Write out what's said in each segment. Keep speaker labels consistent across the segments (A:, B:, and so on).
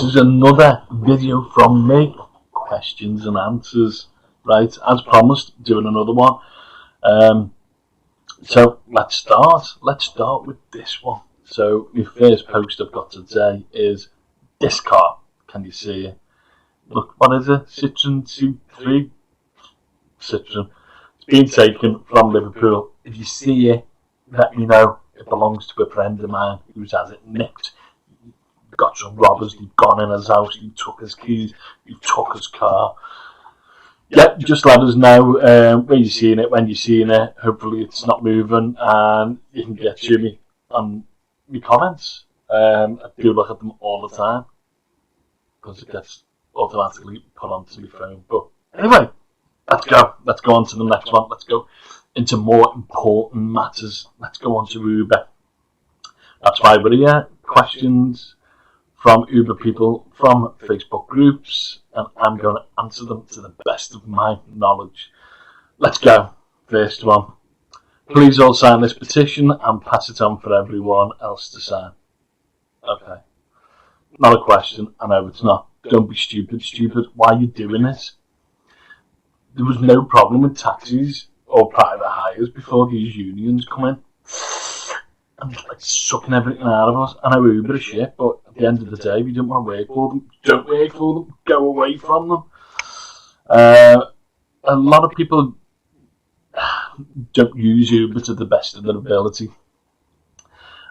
A: is another video from me, questions and answers. Right, as promised, doing another one. So let's start. Let's start with this one. So my first post I've got today is this car. Can you see it? Look, what is it? Citroen C3. Citroen. It's been taken from Liverpool. If you see it, let me know. It belongs to a friend of mine who has it nicked. Got some robbers. They've gone in his house. He took his keys. He took his car. Yeah, just let us know where you're seeing it, when you're seeing it. Hopefully it's not moving, and you can get to me on my comments. I do look at them all the time because it gets automatically put onto my phone. But anyway, let's go. Let's go on to the next one. Let's go into more important matters. Let's go on to Uber. That's why we're here. Questions from Uber people, from Facebook groups, and I'm going to answer them to the best of my knowledge. Let's go. First one. Please all sign this petition and pass it on for everyone else to sign. Okay. Not a question. I know it's not. Don't be stupid. Why are you doing this? There was no problem with taxis or private hires before these unions come in. And it's like sucking everything out of us. I know Uber is shit, but at the end of the day, if you don't want to work for them, don't work for them. Go away from them. A lot of people don't use Uber to the best of their ability.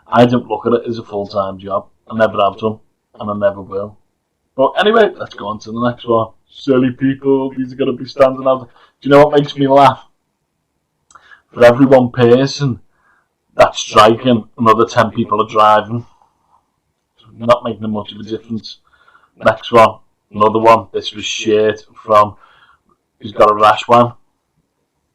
A: I don't look at it as a full-time job. I never have done, and I never will. But anyway, let's go on to the next one. Silly people, these are going to be standing out. Do you know what makes me laugh? For every one person that's striking, another 10 people are driving. Not making much of a difference. Next one, another one. This was shared from who's got a rash one.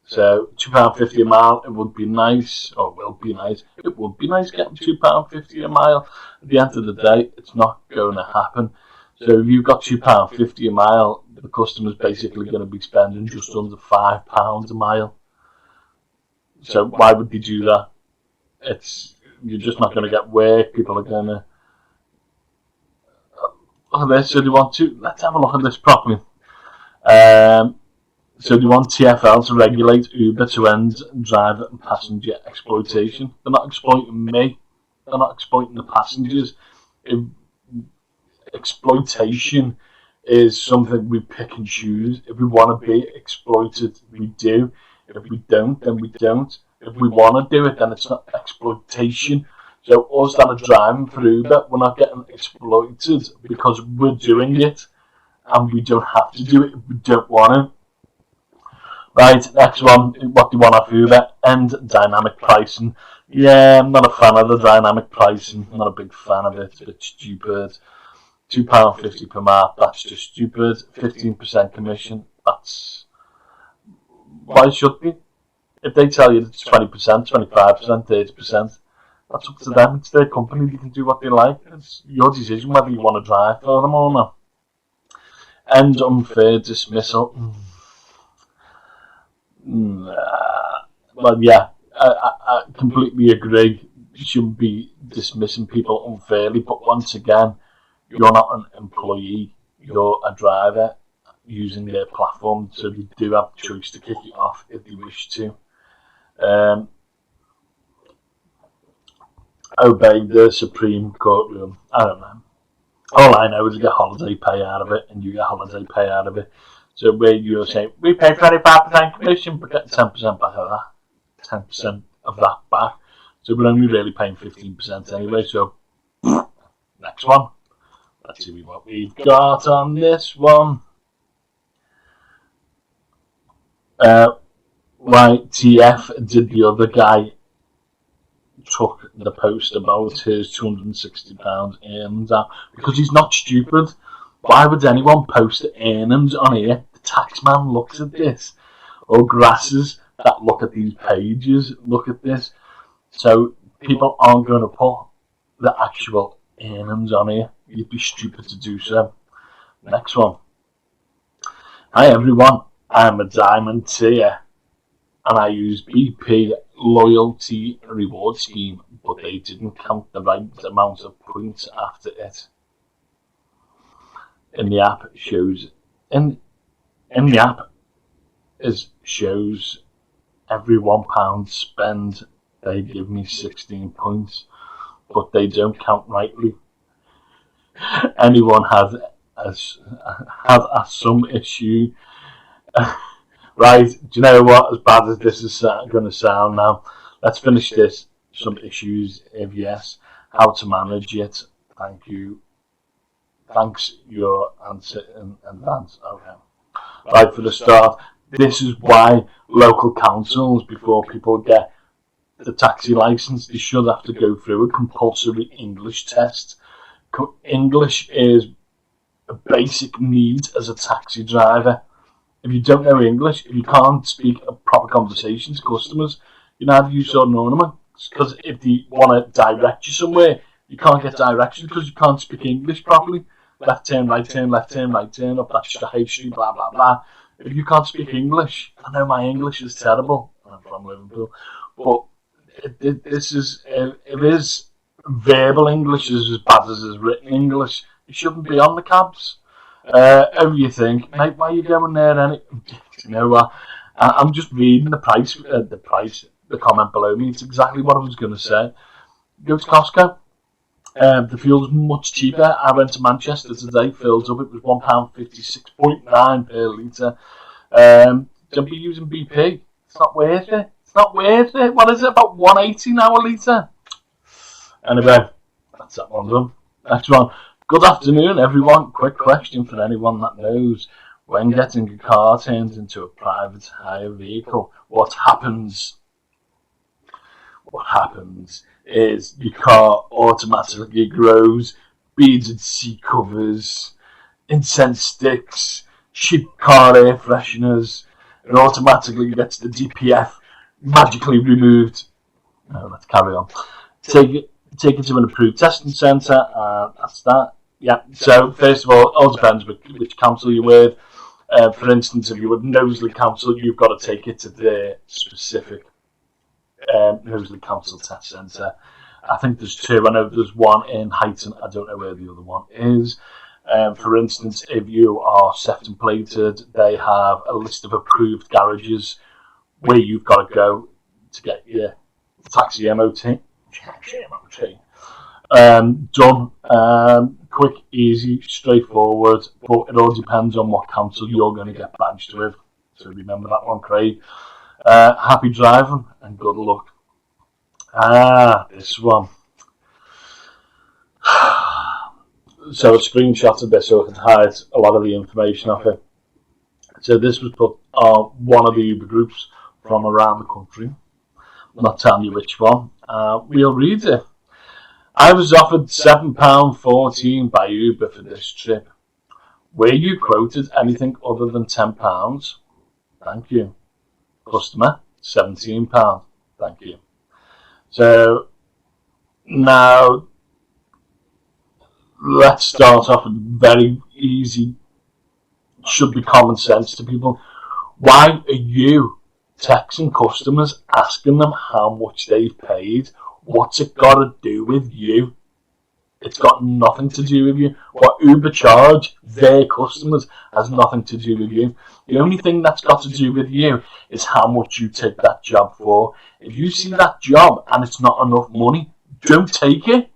A: So £2.50 a mile. It would be nice, or will be nice. It would be nice getting £2.50 a mile. At the end of the day, it's not going to happen. So if you've got £2.50 a mile, the customer's basically going to be spending just under £5 a mile. So why would they do that? You're just not going to get work. People are going to look at this. So they want to. Let's have a look at this properly. So they want TfL to regulate Uber to end driver and passenger exploitation. They're not exploiting me. They're not exploiting the passengers. Exploitation is something we pick and choose. If we want to be exploited, we do. If we don't, then we don't. If we want to do it, then it's not exploitation. So us that are driving for Uber, we're not getting exploited because we're doing it, and we don't have to do it if we don't want to. Right, next one. What do you want off Uber? End dynamic pricing. Yeah, I'm not a fan of the dynamic pricing. I'm not a big fan of it. It's a bit stupid. £2.50 per mile. That's just stupid. 15% commission. That's why it should be. If they tell you it's 20%, 25%, 30%, that's up to them. It's their company. They can do what they like. It's your decision whether you want to drive for them or not. End unfair dismissal. Well, yeah, I completely agree. You shouldn't be dismissing people unfairly. But once again, you're not an employee. You're a driver using their platform. So you do have a choice to kick it off if you wish to. Obey the Supreme Court rule. I don't know. All I know is you get holiday pay out of it, and you get holiday pay out of it. So where you're saying we pay 25% commission, but get 10% back of that, 10% of that back. So we're only really paying 15% anyway. So next one. Let's see what we've got on this one. YTF did the other guy took the post about his £260 earnings out because he's not stupid. Why would anyone post earnings on here? The taxman looks at this, or grasses that look at these pages look at this. So people aren't going to put the actual earnings on here. You'd be stupid to do so. Next one. Hi everyone, I'm a diamond tier and I use BP loyalty reward scheme, but they didn't count the right amount of points after it. in the app shows in the app shows every £1 spend they give me 16 points, but they don't count rightly. Anyone has some issue. Right, do you know what? As bad as this is going to sound now, let's finish this. Some issues, if yes. How to manage it. Thank you. Thanks, your answer in advance. Okay. Right, for the start, this is why local councils, before people get the taxi license, they should have to go through a compulsory English test. English is a basic need as a taxi driver. If you don't know English, if you can't speak a proper conversation to customers, you know how to use certain ornaments. Because if they want to direct you somewhere, you can't get directions because you can't speak English properly. Left turn, right turn, left turn, right turn, up that high street, blah, blah, blah. If you can't speak English, I know my English is terrible. I'm from Liverpool. But it is verbal English is as bad as is written English. It shouldn't be on the cabs. Whatever you think, mate, why are you going there? You know what? I'm just reading the price, the comment below me. It's exactly what I was going to say. Go to Costco. The fuel's much cheaper. I went to Manchester today, filled up. It was £1.56.9 per litre. Don't be using BP. It's not worth it. It's not worth it. What is it? About £1.80 now a litre. Anyway, that's that one done. Next one. Good afternoon, everyone. Quick question for anyone that knows. When getting a car turned into a private hire vehicle, what happens? What happens is your car automatically grows beaded seat covers, incense sticks, cheap car air fresheners. It automatically gets the DPF magically removed. No, let's carry on. Take it to an approved testing centre, and that's that. Yeah, so first of all depends which council you're with. For instance, if you're with Knowsley Council, you've got to take it to their specific Knowsley Council test centre. I think there's two. I know there's one in Huyton. I don't know where the other one is. For instance, if you are Sefton plated, they have a list of approved garages where you've got to go to get your taxi MOT. Done. Quick, easy, straightforward, but it all depends on what council you're going to get badged with. So remember that one, Craig. Happy driving and good luck. This one. So a screenshot of this so I can hide a lot of the information off it. So this was put on one of the Uber groups from around the country. I'm not telling you which one. We'll read it. I was offered £7.14 by Uber for this trip. Were you quoted anything other than £10? Thank you. Customer, £17. Thank you. So now let's start off with very easy, should be common sense to people. Why are you texting customers asking them how much they've paid? What's it got to do with you? It's got nothing to do with you. What Uber charge their customers has nothing to do with you. The only thing that's got to do with you is how much you take that job for. If you see that job and it's not enough money, don't take it.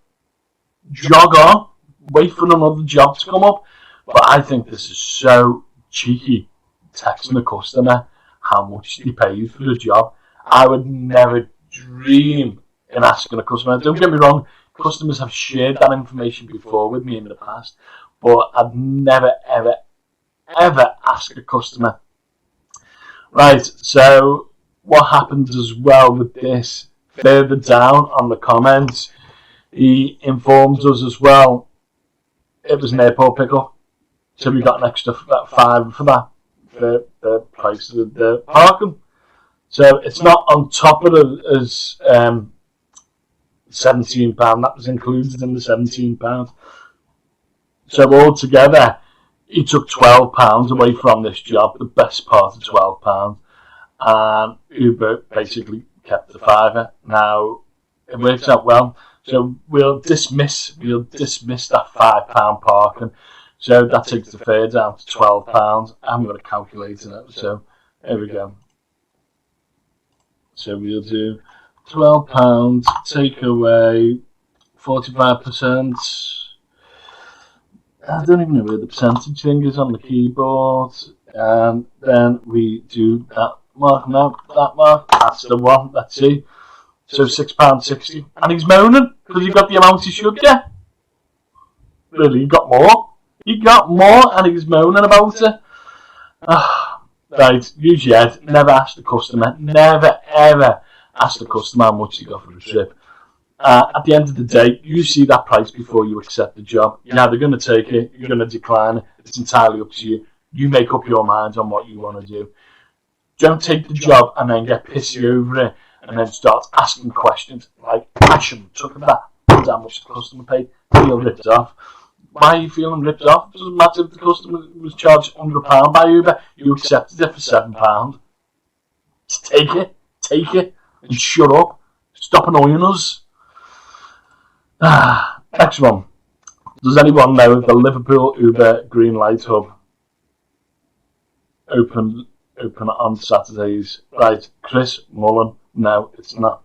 A: Jog on. Wait for another job to come up. But I think this is so cheeky, texting a customer how much they paid for the job. I would never dream in asking a customer. Don't get me wrong, customers have shared that information before with me in the past, but I'd never, ever, ever ask a customer. Right, so what happens as well with this, further down on the comments, he informs us as well, it was an airport pickup, so we got an extra £5 for that, for the price of the parking. So it's not on top of it as £17, that was included in the £17. So altogether, he took £12 away from this job, the best part of £12, and Uber basically kept the £5. Now, it works out well, so we'll dismiss that £5 parking. So that takes the fare down to £12. I haven't got a calculator now, so there we go. So we'll do £12, take away 45%. I don't even know where the percentage thing is on the keyboard. And then we do that mark. No, that mark. That's the one. Let's see. So £6.60. And he's moaning because he got the amount he should get. Really, he got more. He got more and he's moaning about it. Right, use your head. Never ask the customer. Never, ever ask the customer how much they got for the trip. At the end of the day, you see that price before you accept the job. You're either going to take it, you're going to decline it. It's entirely up to you. You make up your mind on what you want to do. Don't take the job and then get pissy over it and then start asking questions like, I shouldn't have took that. How much the customer paid? Feel ripped off. Why are you feeling ripped off? It doesn't matter if the customer was charged £100 by Uber. You accepted it for £7. Just take it, and shut up. Stop annoying us. Next one. Does anyone know if the Liverpool Uber Green Light Hub open on Saturdays? Right, Chris Mullen. No, it's not.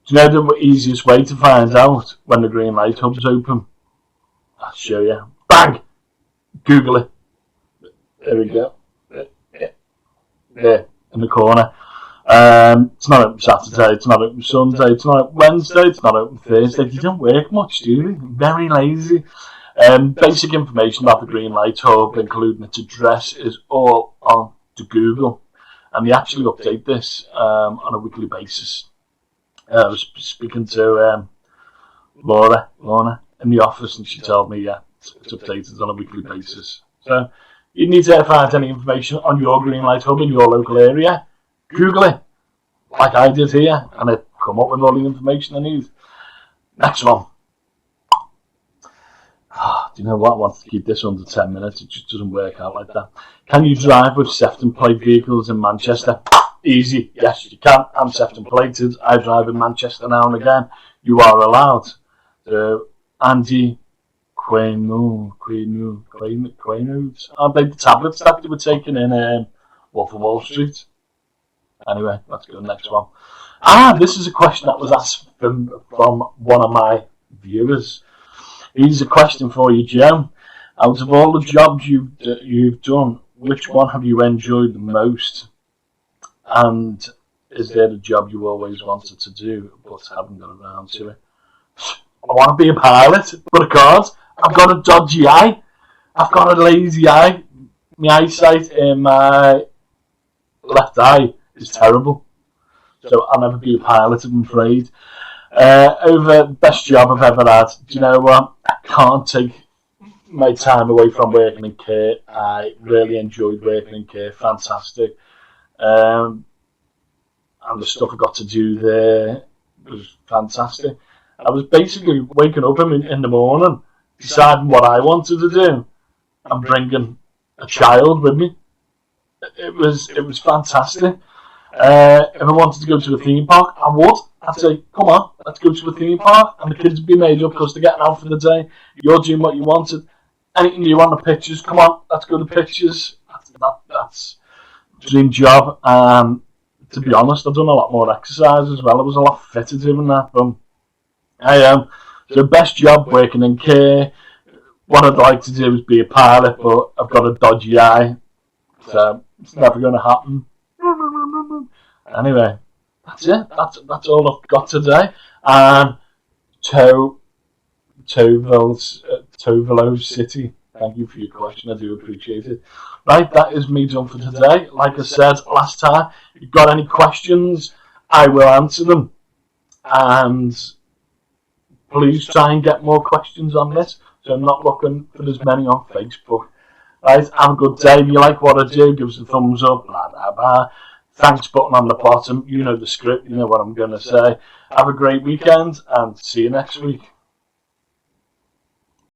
A: Do you know the easiest way to find out when the Green Light Hub is open? I'll show you. Bang! Google it. There we go. There, in the corner. It's not open Saturday, it's not open Sunday, it's not open Wednesday, it's not open Thursday. You don't work much, do you? Very lazy. Basic information about the Green Light Hub, including its address, is all on to Google. And they actually update this on a weekly basis. I was speaking to Laura in the office, and she told me, yeah, it's updated on a weekly basis. So you need to find any information on your Green Light Hub in your local area. Google it, like I did here, and it come up with all the information I need. Next one. Do you know what? I want to keep this under 10 minutes. It just doesn't work out like that. Can you drive with Sefton plate vehicles in Manchester? Easy. Yes, you can. I'm Sefton plated. I drive in Manchester now and again. You are allowed. Andy Quainood. Aren't they the tablets that they were taking in Wolf of Wall Street? Anyway, let's go to the next one. This is a question that was asked from one of my viewers. Here's a question for you, Joe. Out of all the jobs you've done, which one have you enjoyed the most? And is there a job you always wanted to do but haven't got around to it? I want to be a pilot, but I can't. I've got a dodgy eye. I've got a lazy eye. My eyesight in my left eye is terrible. So I'll never be a pilot, I'm afraid. Over best job I've ever had. Do you know what? I can't take my time away from working in care. I really enjoyed working in care. Fantastic. And the stuff I got to do there was fantastic. I was basically waking up in the morning, deciding what I wanted to do, and bringing a child with me. It was fantastic. If I wanted to go to a theme park, I would. I'd say, come on, let's go to a theme park. And the kids would be made up because they're getting out for the day. You're doing what you wanted. Anything you want, the pictures, come on, let's go to pictures. That's dream job. To be honest, I've done a lot more exercise as well. I was a lot fitter doing that. But I am. So best job working in care. What I'd like to do is be a pilot, but I've got a dodgy eye. So it's never going to happen. Anyway, that's it. That's all I've got today. And Tovelo City. Thank you for your question. I do appreciate it. Right, that is me done for today. Like I said last time, if you've got any questions, I will answer them. And please try and get more questions on this. So I'm not looking for as many on Facebook. Right, have a good day. If you like what I do, give us a thumbs up. Blah, blah, blah. Thanks button on the bottom. You know the script. You know what I'm going to say. Have a great weekend and see you next week.